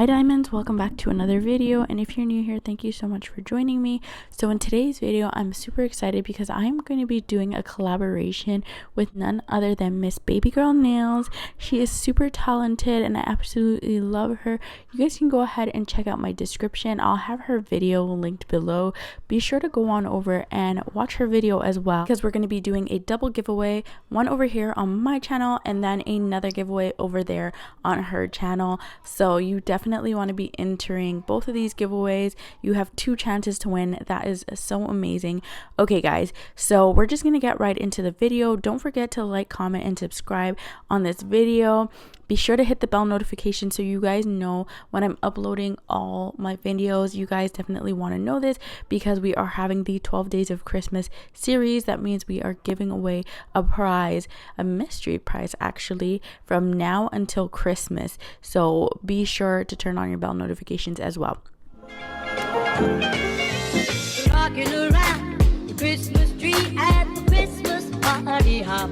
Hi diamonds, welcome back to another video, and if you're new here, thank you so much for joining me. So in today's video, I'm super excited because I'm going to be doing a collaboration with none other than Miss BabyGirlNails. She is super talented and I absolutely love her. You guys can go ahead and check out my description. I'll have her video linked below. Be sure to go on over and watch her video as well, because we're going to be doing a double giveaway, one over here on my channel and then another giveaway over there on her channel. So you definitely want to be entering both of these giveaways. You have 2 chances to win. That is so amazing. Okay guys, so we're just gonna get right into the video. Don't forget to like, comment, and subscribe on this video. Be sure to hit the bell notification so you guys know when I'm uploading all my videos. You guys definitely want to know this because we are having the 12 days of Christmas series. That means we are giving away a prize, a mystery prize actually, from now until Christmas. So be sure to turn on your bell notifications as well. Rocking around the Christmas tree at the Christmas party hop.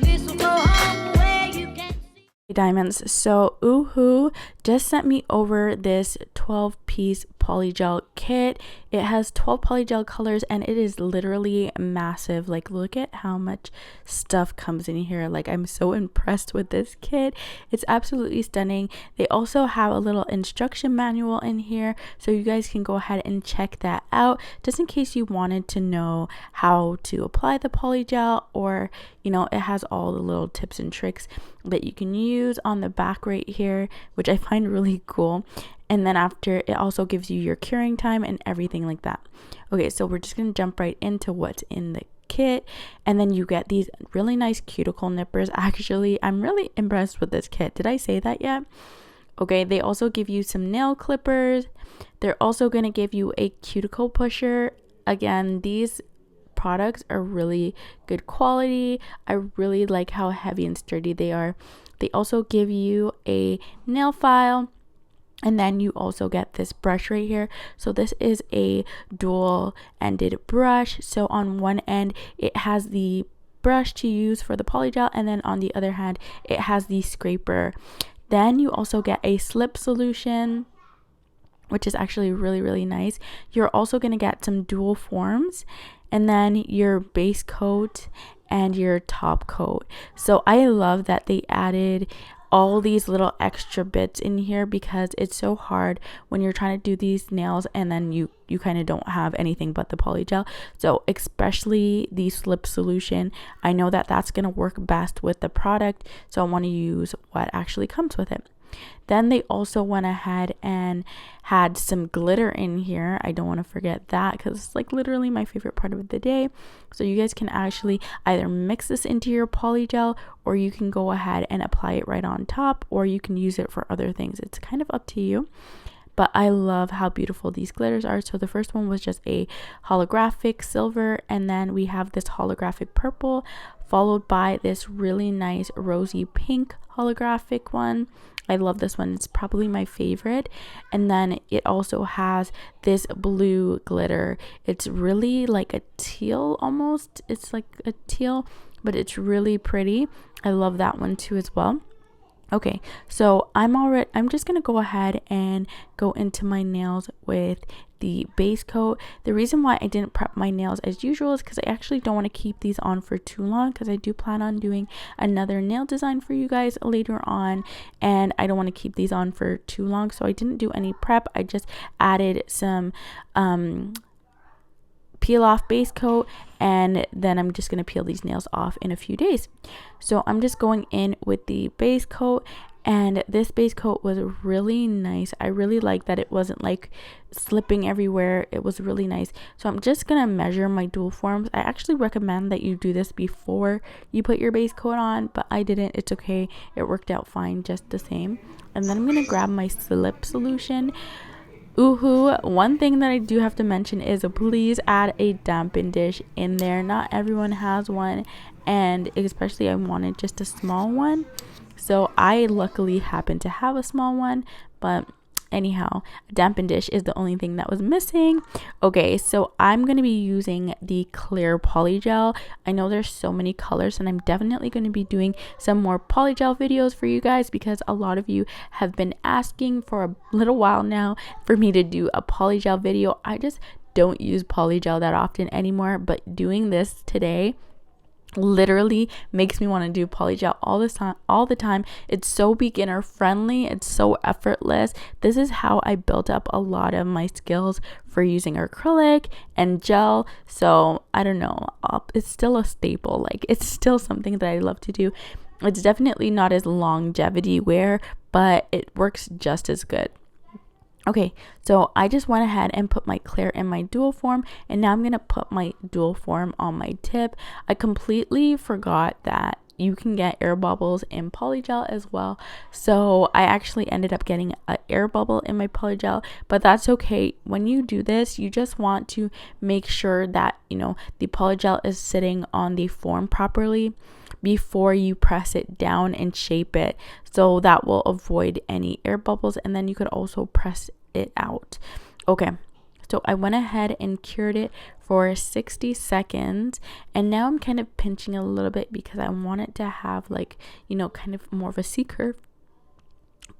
This will go home where you can see. Hey diamonds, so Oohoo just sent me over this 12-piece polygel kit. It has 12 polygel colors and it is literally massive. Like, look at how much stuff comes in here. Like, I'm so impressed with this kit. It's absolutely stunning. They also have a little instruction manual in here, so you guys can go ahead and check that out just in case you wanted to know how to apply the polygel, or you know, it has all the little tips and tricks that you can use on the back right here, which I find really cool. And then after, it also gives you your curing time and everything like that. Okay, so we're just gonna jump right into what's in the kit. And then you get these really nice cuticle nippers. Actually, I'm really impressed with this kit. Did I say that yet? Okay, they also give you some nail clippers. They're also gonna give you a cuticle pusher. Again, these products are really good quality. I really like how heavy and sturdy they are. They also give you a nail file, and then you also get this brush right here. So this is a dual-ended brush. So on one end it has the brush to use for the polygel, and then on the other hand it has the scraper. Then you also get a slip solution, which is actually really nice. You're also going to get some dual forms, and then your base coat and your top coat. So I love that they added all these little extra bits in here, because it's so hard when you're trying to do these nails and then you kind of don't have anything but the polygel. So especially the slip solution, I know that that's going to work best with the product, so I want to use what actually comes with it. Then they also went ahead and had some glitter in here. I don't want to forget that, because it's like literally my favorite part of the day. So you guys can actually either mix this into your polygel, or you can go ahead and apply it right on top, or you can use it for other things. It's kind of up to you. But I love how beautiful these glitters are. So the first one was just a holographic silver, and then we have this holographic purple, followed by this really nice rosy pink holographic one. I love this one. It's probably my favorite. And then it also has this blue glitter. It's really like a teal almost. It's like a teal, but it's really pretty. I love that one too as well. Okay, so I'm just gonna go ahead and go into my nails with the base coat. The reason why I didn't prep my nails as usual is because I actually don't want to keep these on for too long, because I do plan on doing another nail design for you guys later on, and I don't want to keep these on for too long. So I didn't do any prep. I just added some peel off base coat, and then I'm just going to peel these nails off in a few days. So I'm just going in with the base coat, and this base coat was really nice. I really like that it wasn't like slipping everywhere. It was really nice. So I'm just going to measure my dual forms. I actually recommend that you do this before you put your base coat on, but I didn't. It's okay. It worked out fine just the same. And then I'm going to grab my slip solution. Oohoo, one thing that I do have to mention is please add a dampen dish in there. Not everyone has one, and especially I wanted just a small one. So I luckily happen to have a small one, but anyhow, a dampen dish is the only thing that was missing. Okay, so I'm going to be using the clear polygel. I know there's so many colors, and I'm definitely going to be doing some more polygel videos for you guys because a lot of you have been asking for a little while now for me to do a polygel video. I just don't use polygel that often anymore, but doing this today literally makes me want to do polygel all the time. It's so beginner friendly, it's so effortless. This is how I built up a lot of my skills for using acrylic and gel. So I don't know, it's still a staple. Like, it's still something that I love to do. It's definitely not as longevity wear, but it works just as good. Okay, so I just went ahead and put my clear in my dual form, and now I'm going to put my dual form on my tip. I completely forgot that you can get air bubbles in polygel as well, so I actually ended up getting an air bubble in my polygel, but that's okay. When you do this, you just want to make sure that, you know, the polygel is sitting on the form properly before you press it down and shape it, so that will avoid any air bubbles, and then you could also press it out. Okay, so I went ahead and cured it for 60 seconds, and now I'm kind of pinching a little bit because I want it to have, like, you know, kind of more of a C curve,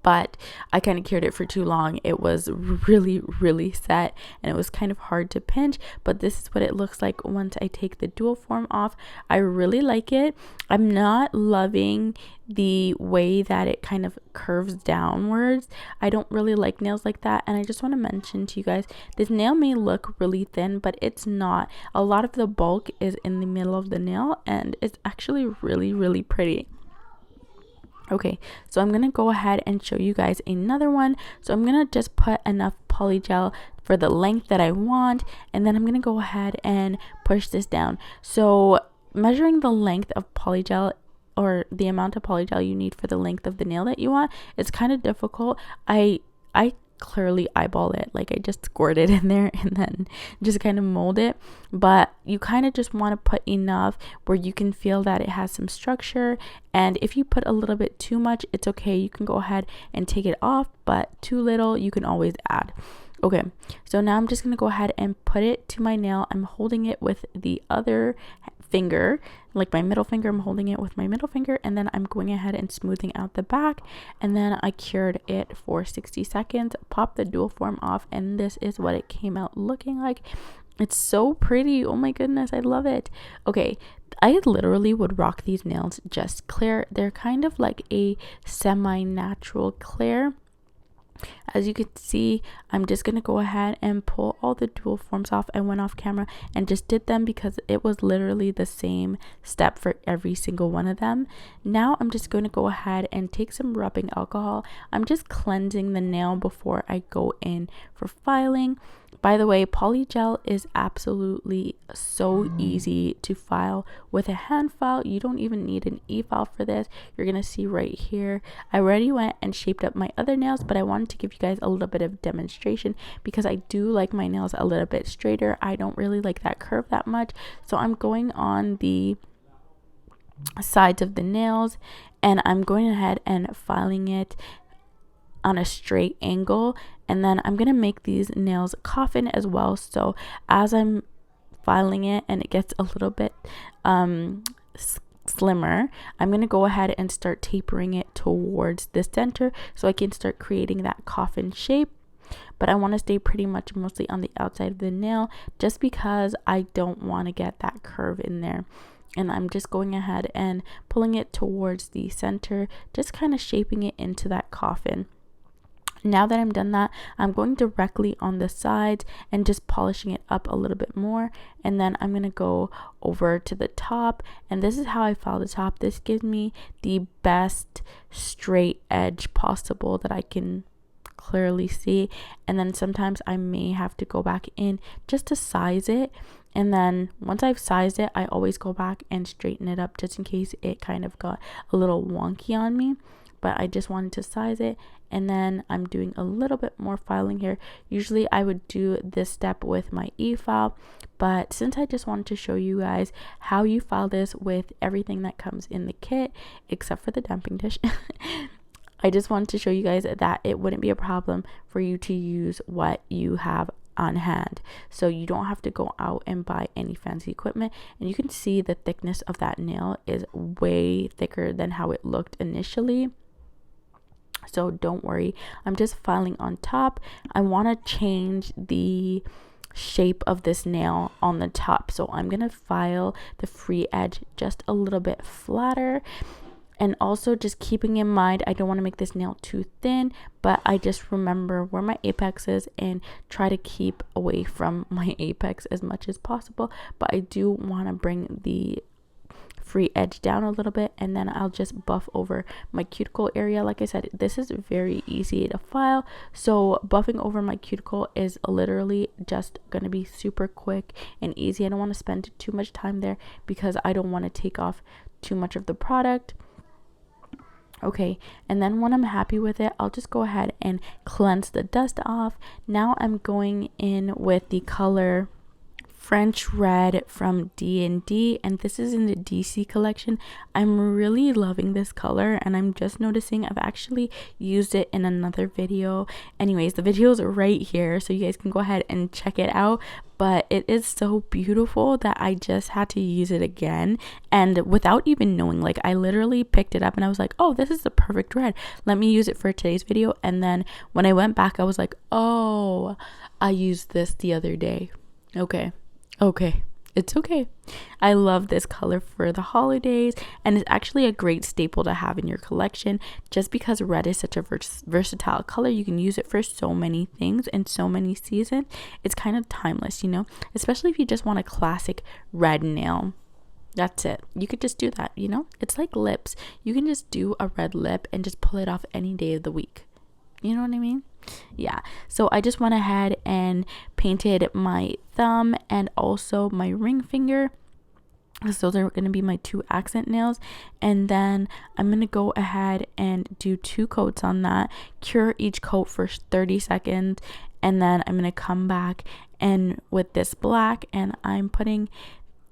but I kind of cured it for too long. It was really set, and it was kind of hard to pinch, but this is what it looks like once I take the dual form off. I really like it. I'm not loving the way that it kind of curves downwards. I don't really like nails like that, and I just want to mention to you guys, this nail may look really thin, but it's not. A lot of the bulk is in the middle of the nail, and it's actually really pretty. Okay, so I'm gonna go ahead and show you guys another one. So I'm gonna just put enough polygel for the length that I want, and then I'm gonna go ahead and push this down. So measuring the length of polygel, or the amount of polygel you need for the length of the nail that you want, it's kind of difficult. I clearly eyeball it, like I just squirt it in there and then just kind of mold it, but you kind of just want to put enough where you can feel that it has some structure, and if you put a little bit too much, it's okay, you can go ahead and take it off, but too little, you can always add. Okay, so now I'm just going to go ahead and put it to my nail. I'm holding it with the other finger, like my middle finger. I'm holding it with my middle finger, and then I'm going ahead and smoothing out the back, and then I cured it for 60 seconds, popped the dual form off, and this is what it came out looking like. It's so pretty. Oh my goodness, I love it. Okay, I literally would rock these nails just clear. They're kind of like a semi-natural clear. As you can see, I'm just going to go ahead and pull all the dual forms off. I went off camera and just did them because it was literally the same step for every single one of them. Now I'm just going to go ahead and take some rubbing alcohol. I'm just cleansing the nail before I go in for filing. By the way, polygel is absolutely so easy to file with a hand file. You don't even need an e-file for this. You're going to see right here. I already went and shaped up my other nails, but I wanted to give you guys a little bit of demonstration because I do like my nails a little bit straighter. I don't really like that curve that much. So I'm going on the sides of the nails, and I'm going ahead and filing it on a straight angle, and then I'm gonna make these nails coffin as well. So as I'm filing it and it gets a little bit slimmer, I'm gonna go ahead and start tapering it towards the center so I can start creating that coffin shape. But I want to stay pretty much mostly on the outside of the nail just because I don't want to get that curve in there. And I'm just going ahead and pulling it towards the center, just kind of shaping it into that coffin. Now that I'm done that, I'm going directly on the sides and just polishing it up a little bit more, and then I'm going to go over to the top, and this is how I file the top. This gives me the best straight edge possible that I can clearly see, and then sometimes I may have to go back in just to size it, and then once I've sized it, I always go back and straighten it up just in case it kind of got a little wonky on me. But I just wanted to size it, and then I'm doing a little bit more filing here. Usually I would do this step with my e-file, but since I just wanted to show you guys how you file this with everything that comes in the kit except for the dumping dish, I just wanted to show you guys that it wouldn't be a problem for you to use what you have on hand, so you don't have to go out and buy any fancy equipment. And you can see the thickness of that nail is way thicker than how it looked initially, so don't worry. I'm just filing on top. I want to change the shape of this nail on the top, so I'm gonna file the free edge just a little bit flatter. And also just keeping in mind, I don't want to make this nail too thin, but I just remember where my apex is and try to keep away from my apex as much as possible. But I do want to bring the free edge down a little bit, and then I'll just buff over my cuticle area. Like I said, this is very easy to file, so buffing over my cuticle is literally just gonna be super quick and easy. I don't want to spend too much time there because I don't want to take off too much of the product. Okay, and then when I'm happy with it, I'll just go ahead and cleanse the dust off. Now I'm going in with the color French Red from D&D, and this is in the DC collection. I'm really loving this color, and I'm just noticing I've actually used it in another video. Anyways, the video is right here, so you guys can go ahead and check it out. But it is so beautiful that I just had to use it again, and without even knowing, like, I literally picked it up and I was like, oh, this is the perfect red, let me use it for today's video. And then when I went back, I was like, oh, I used this the other day. Okay, it's okay. I love this color for the holidays, and it's actually a great staple to have in your collection just because red is such a versatile color. You can use it for so many things and so many seasons. It's kind of timeless, you know, especially if you just want a classic red nail. That's it. You could just do that, you know? It's like lips. You can just do a red lip and just pull it off any day of the week. You know what I mean? Yeah, so I just went ahead and painted my thumb and also my ring finger. So those are going to be my two accent nails, and then I'm going to go ahead and do 2 coats on that, cure each coat for 30 seconds, and then I'm going to come back and with this black, and I'm putting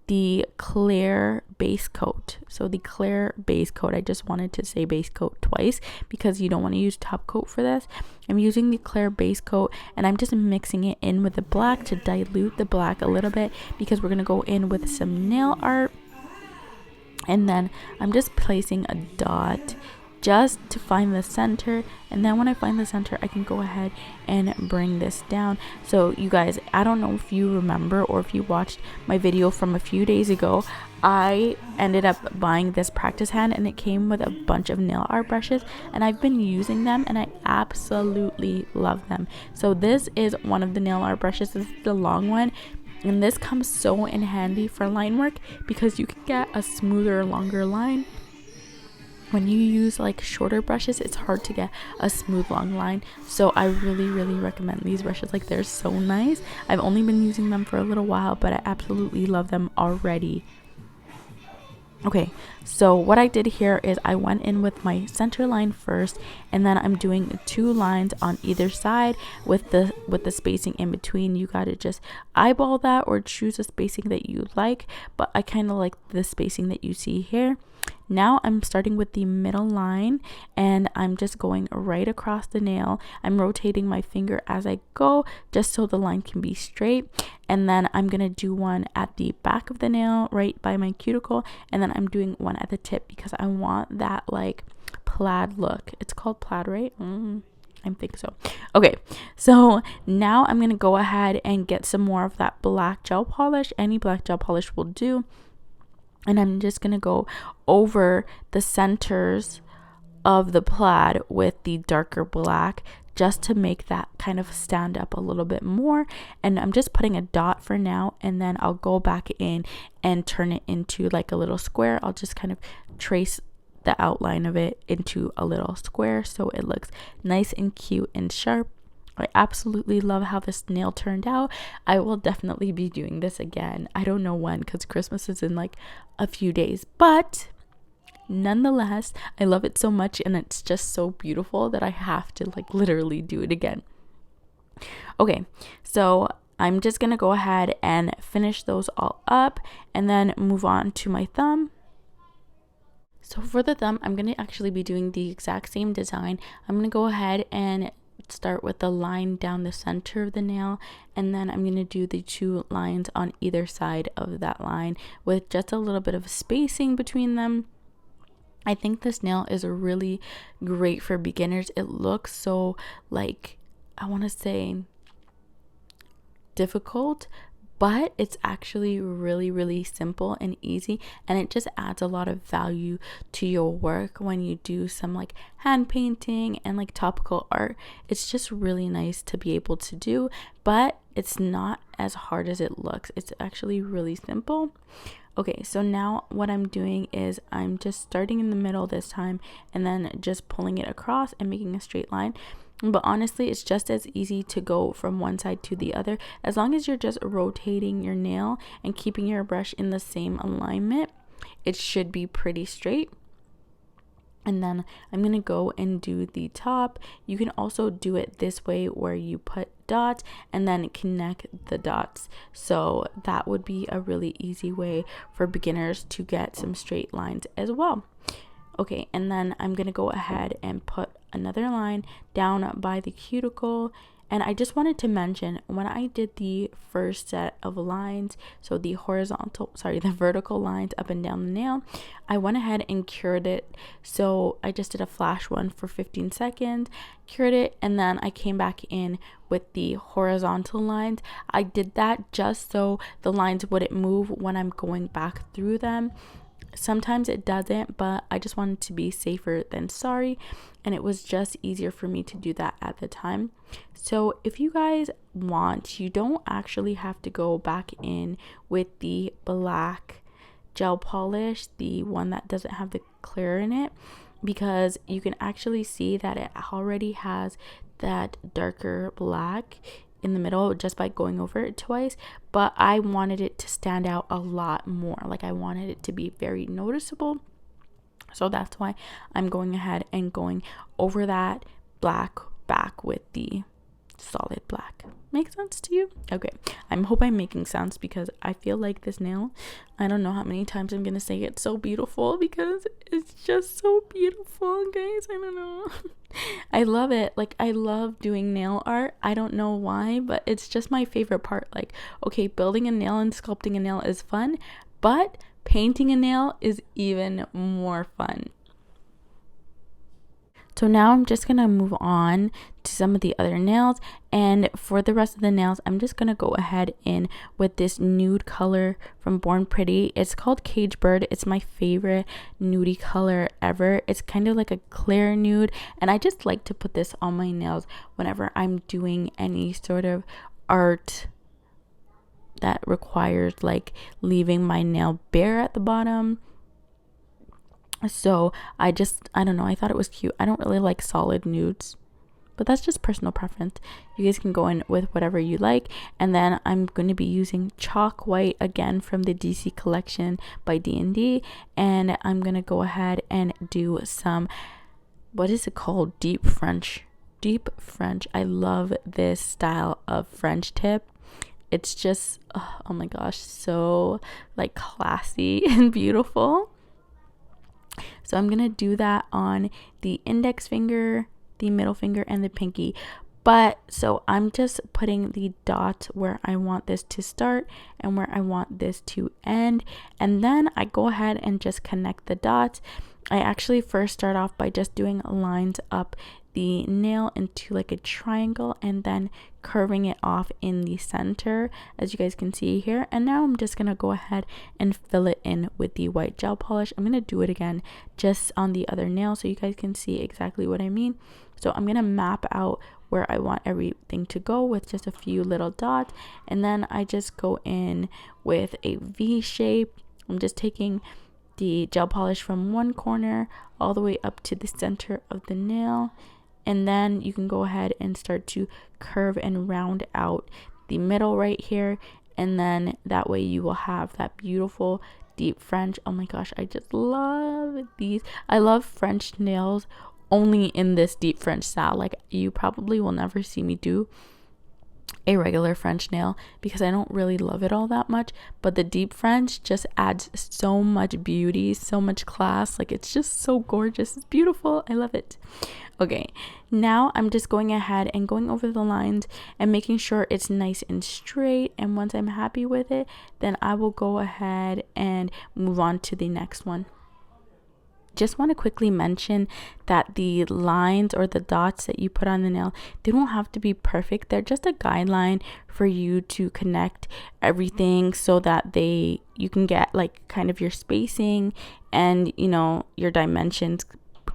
the clear base coat. So the clear base coat, I just wanted to say base coat twice because you don't want to use top coat for this. I'm using the clear base coat, and I'm just mixing it in with the black to dilute the black a little bit because we're going to go in with some nail art. And then I'm just placing a dot just to find the center, and then when I find the center, I can go ahead and bring this down. So you guys, I don't know if you remember or if you watched my video from a few days ago, I ended up buying this practice hand, and it came with a bunch of nail art brushes, and I've been using them and I absolutely love them. So this is one of the nail art brushes. This is the long one, and this comes so in handy for line work because you can get a smoother, longer line. When you use like shorter brushes, it's hard to get a smooth long line. So I really recommend these brushes. Like, they're so nice. I've only been using them for a little while, but I absolutely love them already. Okay, so what I did here is I went in with my center line first, and then I'm doing 2 lines on either side with the spacing in between. You gotta just eyeball that or choose a spacing that you like, but I kind of like the spacing that you see here. Now I'm starting with the middle line, and I'm just going right across the nail. I'm rotating my finger as I go just so the line can be straight, and then I'm gonna do one at the back of the nail right by my cuticle, and then I'm doing one at the tip because I want that like plaid look. It's called plaid, right? I think so. Okay, so now I'm gonna go ahead and get some more of that black gel polish. Any black gel polish will do. And I'm just going to go over the centers of the plaid with the darker black just to make that kind of stand up a little bit more. And I'm just putting a dot for now, and then I'll go back in and turn it into like a little square. I'll just kind of trace the outline of it into a little square so it looks nice and cute and sharp. I absolutely love how this nail turned out. I will definitely be doing this again. I don't know when because Christmas is in like a few days, but nonetheless, I love it so much, and it's just so beautiful that I have to like literally do it again. Okay, so I'm just gonna go ahead and finish those all up and then move on to my thumb. So for the thumb, I'm going to actually be doing the exact same design. I'm going to go ahead and start with the line down the center of the nail, and then I'm going to do the 2 lines on either side of that line with just a little bit of spacing between them. I think this nail is really great for beginners. It looks so, like, I want to say difficult, but it's actually really simple and easy, and it just adds a lot of value to your work when you do some like hand painting and like topical art. It's just really nice to be able to do, but it's not as hard as it looks. It's actually really simple. Okay, so now what I'm doing is I'm just starting in the middle this time and then just pulling it across and making a straight line. But honestly, it's just as easy to go from one side to the other. As long as you're just rotating your nail and keeping your brush in the same alignment, it should be pretty straight. And then I'm going to go and do the top. You can also do it this way where you put dots and then connect the dots. So that would be a really easy way for beginners to get some straight lines as well. Okay, and then I'm going to go ahead and put another line down by the cuticle. And I just wanted to mention, when I did the first set of lines, so the vertical lines up and down the nail, I went ahead and cured it. So I just did a flash one for 15 seconds, cured it, and then I came back in with the horizontal lines. I did that just so the lines wouldn't move when I'm going back through them. Sometimes it doesn't, but I just wanted to be safer than sorry, and it was just easier for me to do that at the time. So if you guys want, you don't actually have to go back in with the black gel polish, the one that doesn't have the clear in it, because you can actually see that it already has that darker black in the middle just by going over it twice. But I wanted it to stand out a lot more. Like, I wanted it to be very noticeable. So that's why I'm going ahead and going over that black back with the solid black. Make sense to you? Okay, I hope I'm making sense, because I feel like this nail, I don't know how many times I'm gonna say it's so beautiful, because it's just so beautiful, guys. I don't know. I love it. Like, I love doing nail art. I don't know why, but it's just my favorite part. Like, okay, building a nail and sculpting a nail is fun, but painting a nail is even more fun. So now I'm just going to move on to some of the other nails, and for the rest of the nails, I'm just going to go ahead in with this nude color from Born Pretty. It's called Cage Bird. It's my favorite nudie color ever. It's kind of like a clear nude, and I just like to put this on my nails whenever I'm doing any sort of art that requires like leaving my nail bare at the bottom. So I don't know, I thought it was cute. I don't really like solid nudes, but that's just personal preference. You guys can go in with whatever you like. And then I'm going to be using chalk white again from the DC collection by D&D, and I'm going to go ahead and do some, what is it called, deep French. I love this style of French tip. It's just, oh my gosh, so like classy and beautiful. So I'm going to do that on the index finger, the middle finger, and the pinky. But so I'm just putting the dot where I want this to start and where I want this to end. And then I go ahead and just connect the dots. I actually first start off by just doing lines up the nail into like a triangle and then curving it off in the center, as you guys can see here. And now I'm just gonna go ahead and fill it in with the white gel polish. I'm gonna do it again just on the other nail so you guys can see exactly what I mean. So I'm gonna map out where I want everything to go with just a few little dots, and then I just go in with a V shape. I'm just taking the gel polish from one corner all the way up to the center of the nail, and then you can go ahead and start to curve and round out the middle right here, and then that way you will have that beautiful deep French. Oh my gosh, I just love these. I love French nails only in this deep French style. Like, you probably will never see me do a regular French nail because I don't really love it all that much, but the deep French just adds so much beauty, so much class. Like, it's just so gorgeous. It's beautiful. I love it. Okay, now I'm just going ahead and going over the lines and making sure it's nice and straight, and once I'm happy with it, then I will go ahead and move on to the next one. Just want to quickly mention that the lines or the dots that you put on the nail, they don't have to be perfect. They're just a guideline for you to connect everything so that you can get like kind of your spacing and, you know, your dimensions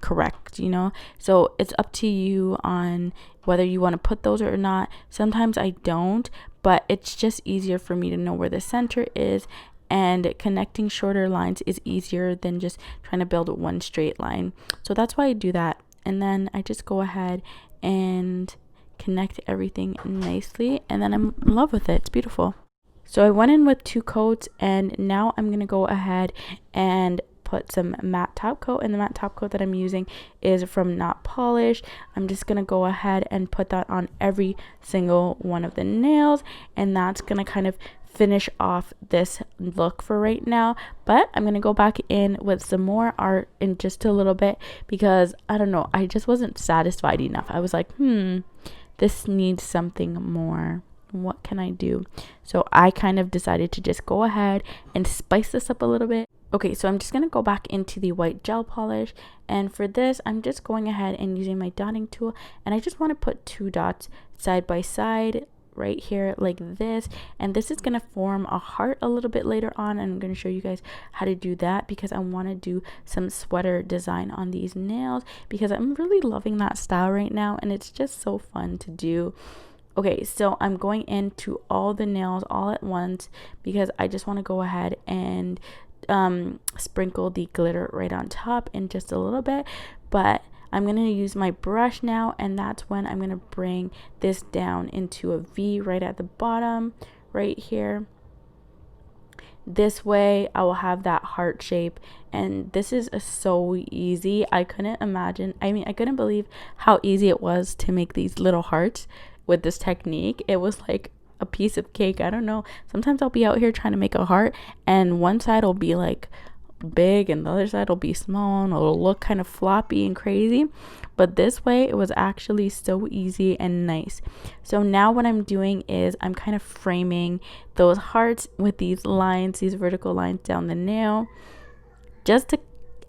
correct, you know. So it's up to you on whether you want to put those or not. Sometimes I don't, but it's just easier for me to know where the center is, and connecting shorter lines is easier than just trying to build one straight line. So that's why I do that. And then I just go ahead and connect everything nicely, and then I'm in love with it. It's beautiful. So I went in with 2 coats, and now I'm going to go ahead and put some matte top coat, and the matte top coat that I'm using is from Not Polish. I'm just gonna go ahead and put that on every single one of the nails, and that's gonna kind of finish off this look for right now. But I'm gonna go back in with some more art in just a little bit because I don't know, I just wasn't satisfied enough. I was like, this needs something more. What can I do? So I kind of decided to just go ahead and spice this up a little bit. Okay, so I'm just going to go back into the white gel polish, and for this I'm just going ahead and using my dotting tool, and I just want to put 2 dots side by side right here like this, and this is going to form a heart a little bit later on, and I'm going to show you guys how to do that because I want to do some sweater design on these nails because I'm really loving that style right now, and it's just so fun to do. Okay, so I'm going into all the nails all at once because I just want to go ahead and sprinkle the glitter right on top in just a little bit. But I'm going to use my brush now, and that's when I'm going to bring this down into a V right at the bottom right here. This way I will have that heart shape, and this is so easy. I couldn't believe how easy it was to make these little hearts with this technique. It was like a piece of cake. I don't know, sometimes I'll be out here trying to make a heart and one side will be like big and the other side will be small and it'll look kind of floppy and crazy, but this way it was actually so easy and nice. So now what I'm doing is I'm kind of framing those hearts with these lines, these vertical lines down the nail, just to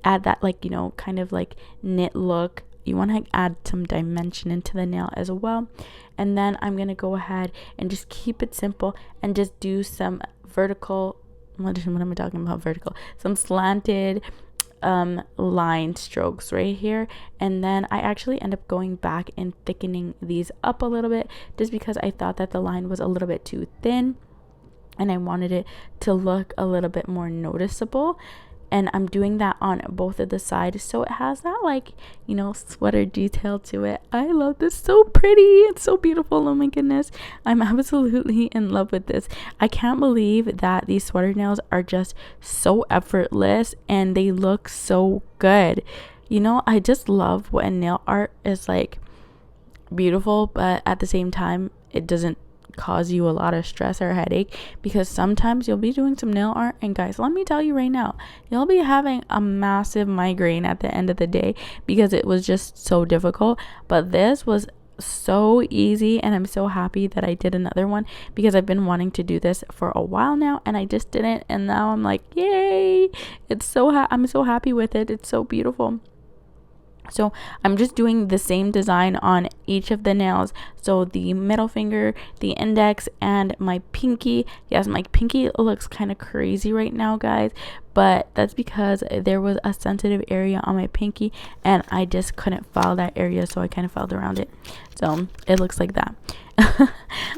add that, like, you know, kind of like knit look. You want to add some dimension into the nail as well. And then I'm going to go ahead and just keep it simple and just do some vertical, what am I talking about? Vertical, some slanted line strokes right here. And then I actually end up going back and thickening these up a little bit just because I thought that the line was a little bit too thin and I wanted it to look a little bit more noticeable. And I'm doing that on both of the sides, so it has that, like, you know, sweater detail to it. I love this. So pretty. It's so beautiful. Oh my goodness, I'm absolutely in love with this. I can't believe that these sweater nails are just so effortless and they look so good. You know, I just love when nail art is like beautiful, but at the same time it doesn't cause you a lot of stress or headache, because sometimes you'll be doing some nail art and guys, let me tell you right now, you'll be having a massive migraine at the end of the day because it was just so difficult. But this was so easy and I'm so happy that I did another one because I've been wanting to do this for a while now and I just didn't, and now I'm like, yay, it's so I'm so happy with it. It's so beautiful. So I'm just doing the same design on each of the nails. So the middle finger, the index, and my pinky. Yes, my pinky looks kind of crazy right now, guys, but that's because there was a sensitive area on my pinky and I just couldn't file that area, so I kind of filed around it. So it looks like that.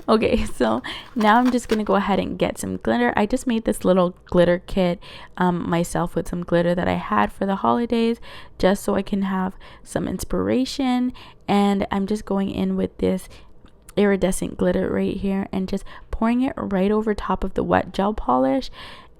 Okay, so now I'm just gonna go ahead and get some glitter. I just made this little glitter kit myself with some glitter that I had for the holidays, just so I can have some inspiration. And I'm just going in with this iridescent glitter right here and just pouring it right over top of the wet gel polish.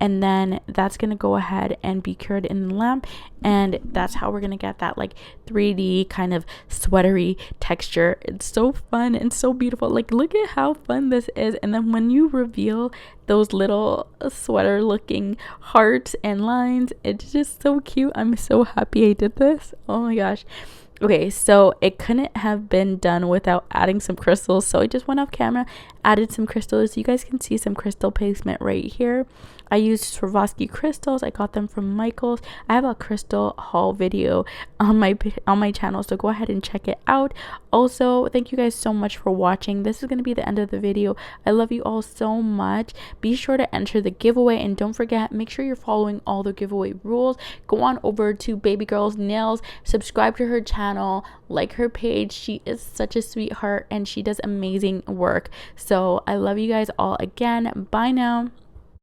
and then that's gonna go ahead and be cured in the lamp, and that's how we're gonna get that like 3D kind of sweatery texture. It's so fun and so beautiful. Like, look at how fun this is. And then when you reveal those little sweater looking hearts and lines, it's just so cute. I'm so happy I did this. Oh my gosh. Okay, so it couldn't have been done without adding some crystals, so I just went off camera, added some crystals. You guys can see some crystal placement right here. I used Swarovski crystals. I got them from Michaels. I have a crystal haul video on my channel, so go ahead and check it out. Also, thank you guys so much for watching. This is going to be the end of the video. I love you all so much. Be sure to enter the giveaway, and don't forget, make sure you're following all the giveaway rules. Go on over to BabyGirlNails, subscribe to her channel, like her page. She is such a sweetheart and she does amazing work. So I love you guys all again. Bye now.